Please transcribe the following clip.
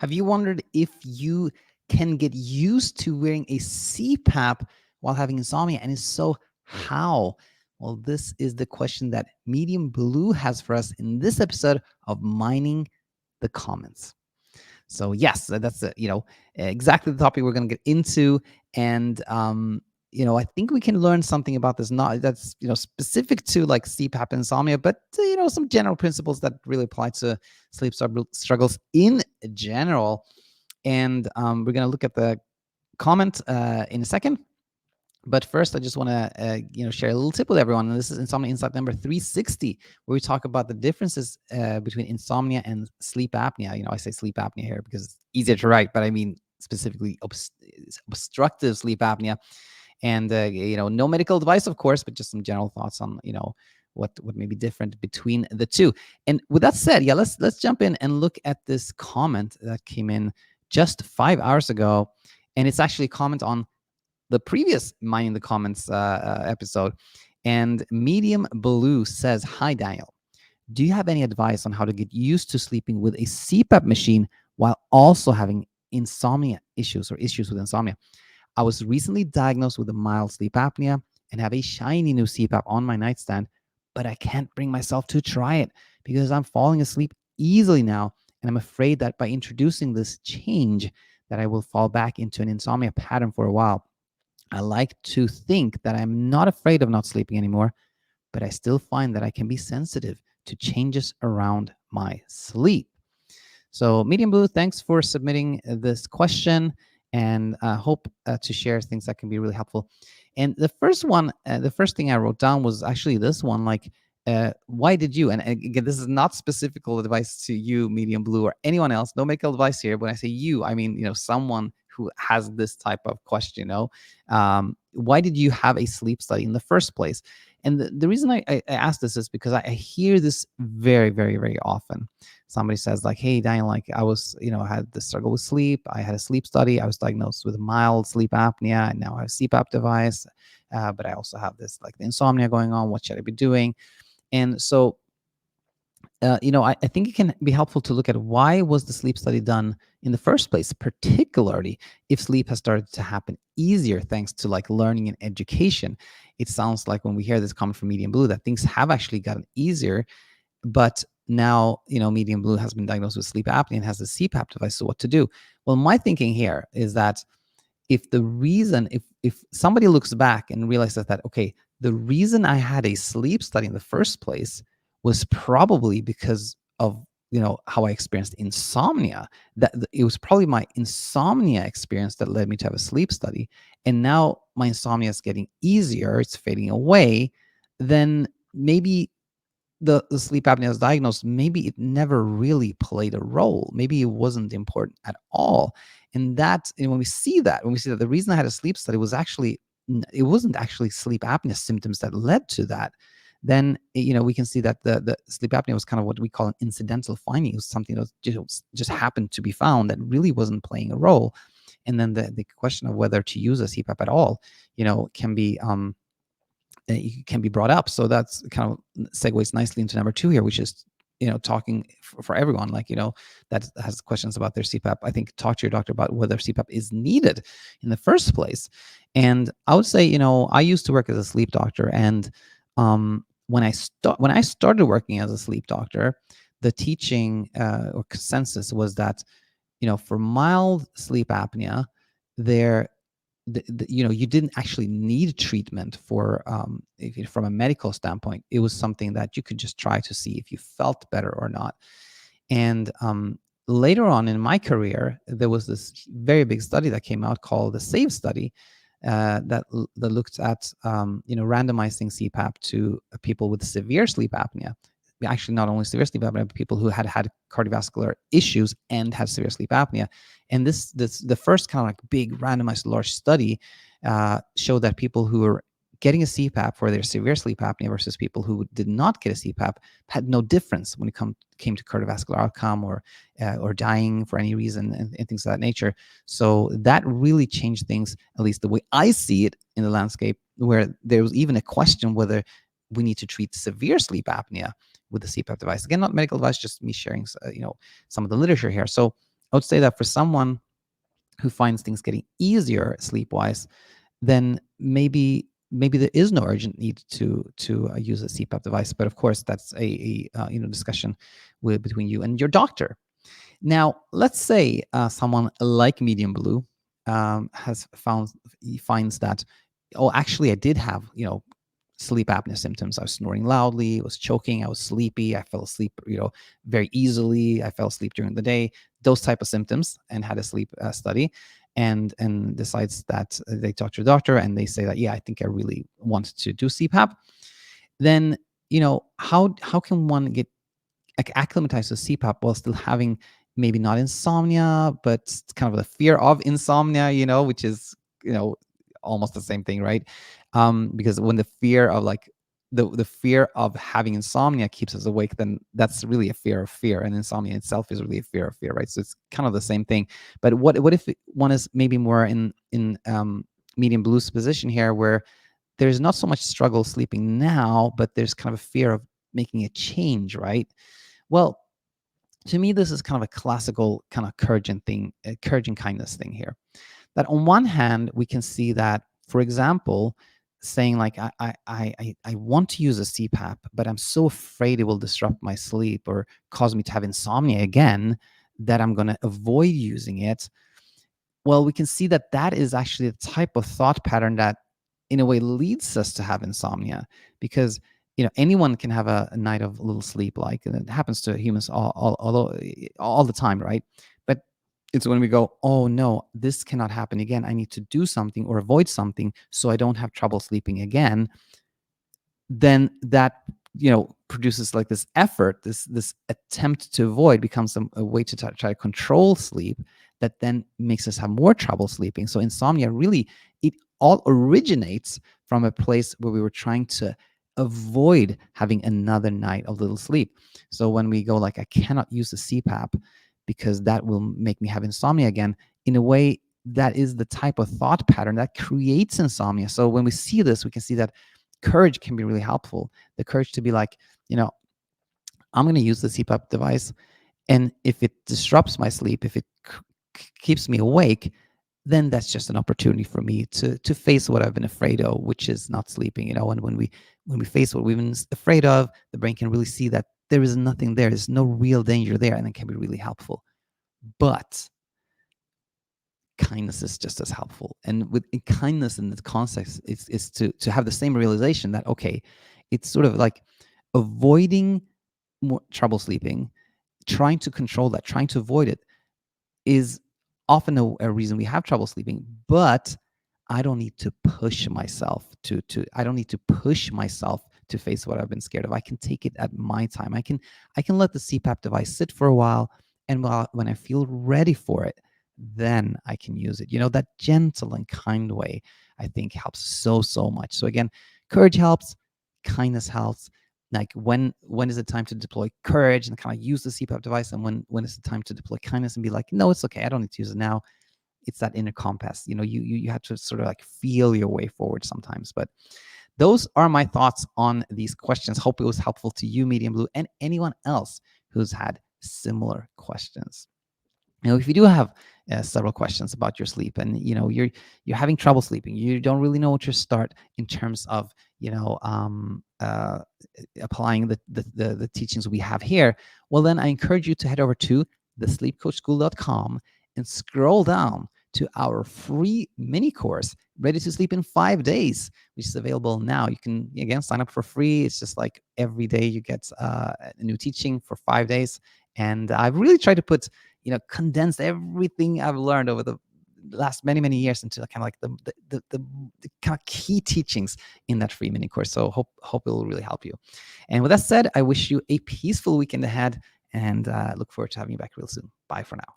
Have you wondered if you can get used to wearing a CPAP while having insomnia? And if so, how? Well, this is the question that Medium Blue has for us in this episode of Mining the Comments. So yes, that's exactly the topic we're going to get into, and I think we can learn something about this. Not that's specific to like CPAP insomnia, but some general principles that really apply to sleep struggles in general. And we're going to look at the comment in a second. But first, I just want to, share a little tip with everyone. And this is Insomnia Insight number 360, where we talk about the differences between insomnia and sleep apnea. I say sleep apnea here because it's easier to write, but I mean specifically obstructive sleep apnea. And no medical advice, of course, but just some general thoughts on what may be different between the two. And with that said, yeah, let's jump in and look at this comment that came in just 5 hours ago, and it's actually a comment on the previous Mining the Comments episode. And Medium Blue says, "Hi, Daniel. Do you have any advice on how to get used to sleeping with a CPAP machine while also having insomnia issues or issues with insomnia? I was recently diagnosed with a mild sleep apnea and have a shiny new CPAP on my nightstand, but I can't bring myself to try it because I'm falling asleep easily now, and I'm afraid that by introducing this change that I will fall back into an insomnia pattern for a while. I like to think that I'm not afraid of not sleeping anymore, but I still find that I can be sensitive to changes around my sleep." So, Medium Blue, thanks for submitting this question, and I hope to share things that can be really helpful. And the first thing I wrote down was actually this one, like, why did you, and again, this is not specific advice to you, Medium Blue, or anyone else, no medical advice here. When I say you, I mean, someone who has this type of question, why did you have a sleep study in the first place? And the reason I ask this is because I hear this very, very, very often. Somebody says like, "Hey, Daniel, like I was, I had the struggle with sleep. I had a sleep study. I was diagnosed with mild sleep apnea, and now I have a CPAP device. But I also have this like the insomnia going on. What should I be doing?" And so, I think it can be helpful to look at why was the sleep study done in the first place, particularly if sleep has started to happen easier thanks to like learning and education. It sounds like when we hear this comment from Medium Blue that things have actually gotten easier, but now, Medium Blue has been diagnosed with sleep apnea and has a CPAP device. So what to do? Well, my thinking here is that if somebody looks back and realizes that, okay, the reason I had a sleep study in the first place was probably because of how I experienced insomnia. That it was probably my insomnia experience that led me to have a sleep study, and now my insomnia is getting easier, it's fading away. Then maybe the sleep apnea was diagnosed, maybe it never really played a role. Maybe it wasn't important at all. And when we see that the reason I had a sleep study was actually, it wasn't actually sleep apnea symptoms that led to that, then, we can see that the sleep apnea was kind of what we call an incidental finding. It was something that just happened to be found that really wasn't playing a role. And then the question of whether to use a CPAP at all, can be brought up. So that's kind of segues nicely into number two here, which is, talking for everyone, like, that has questions about their CPAP. I think talk to your doctor about whether CPAP is needed in the first place. And I would say, I used to work as a sleep doctor, and when I started working as a sleep doctor, the teaching or consensus was that, for mild sleep apnea, there you didn't actually need treatment for from a medical standpoint. It was something that you could just try to see if you felt better or not. And later on in my career, there was this very big study that came out called the SAVE study, that looked at randomizing CPAP to people with severe sleep apnea. Actually, not only severe sleep apnea, but people who had cardiovascular issues and had severe sleep apnea. And the first kind of like big randomized large study showed that people who were getting a CPAP for their severe sleep apnea versus people who did not get a CPAP had no difference when it came to cardiovascular outcome or dying for any reason, and things of that nature. So that really changed things, at least the way I see it in the landscape, where there was even a question whether we need to treat severe sleep apnea with the CPAP device. Again, not medical advice, just me sharing some of the literature here. So I would say that for someone who finds things getting easier sleep-wise, then maybe there is no urgent need to use a CPAP device. But of course, that's a discussion between you and your doctor. Now, let's say someone like Medium Blue has finds that, oh, actually, I did have sleep apnea symptoms. I was snoring loudly, I was choking, I was sleepy, I fell asleep very easily. I fell asleep during the day. Those type of symptoms, and had a sleep study, and decides that they talk to a doctor and they say that, yeah, I think I really want to do CPAP. Then how can one get acclimatized to CPAP while still having maybe not insomnia, but kind of the fear of insomnia, which is, you know, almost the same thing, right? Because when the fear of like the fear of having insomnia keeps us awake, then that's really a fear of fear, and insomnia itself is really a fear of fear, right? So it's kind of the same thing. But what if one is maybe more in medium blues position here, where there's not so much struggle sleeping now, but there's kind of a fear of making a change, right? Well, to me, this is kind of a classical kind of courage and thing, courage and kindness thing here. That on one hand, we can see that, for example, saying like, I want to use a CPAP, but I'm so afraid it will disrupt my sleep or cause me to have insomnia again, that I'm going to avoid using it. Well, we can see that that is actually the type of thought pattern that, in a way, leads us to have insomnia, because anyone can have a night of little sleep, like, and it happens to humans all the time, right? But it's when we go, oh no, this cannot happen again. I need to do something or avoid something so I don't have trouble sleeping again. Then that produces like this effort, this attempt to avoid becomes a way to try to control sleep, that then makes us have more trouble sleeping. So insomnia really, it all originates from a place where we were trying to avoid having another night of little sleep. So when we go like, I cannot use the CPAP because that will make me have insomnia again, in a way, that is the type of thought pattern that creates insomnia. So when we see this, we can see that courage can be really helpful. The courage to be like, I'm going to use the CPAP device, and if it disrupts my sleep, if it keeps me awake, then that's just an opportunity for me to face what I've been afraid of, which is not sleeping. And when we face what we've been afraid of, the brain can really see that there is nothing there. There's no real danger there, and it can be really helpful. But kindness is just as helpful. And with kindness in the context, is to have the same realization that, okay, it's sort of like avoiding more trouble sleeping, trying to control that, trying to avoid it, is often a reason we have trouble sleeping. But I don't need to push myself I don't need to push myself to face what I've been scared of. I can take it at my time. I can let the CPAP device sit for a while, and when I feel ready for it, then I can use it. That gentle and kind way, I think, helps so much. So again, courage helps, kindness helps. Like, when is it time to deploy courage and kind of use the CPAP device, and when is the time to deploy kindness and be like, no, it's okay, I don't need to use it now. It's that inner compass. You have to sort of like feel your way forward sometimes. But those are my thoughts on these questions. Hope it was helpful to you, Medium Blue, and anyone else who's had similar questions. Now, if you do have several questions about your sleep, and you're having trouble sleeping, you don't really know where to start in terms of applying the teachings we have here, well, then I encourage you to head over to thesleepcoachschool.com and scroll down to our free mini course, Ready to Sleep in 5 Days, which is available now. You can, again, sign up for free. It's just like every day you get a new teaching for 5 days. And I've really tried to put, condense everything I've learned over the last many years into kind of like the kind of key teachings in that free mini course. So hope it will really help you. And with that said, I wish you a peaceful weekend ahead, and look forward to having you back real soon. Bye for now.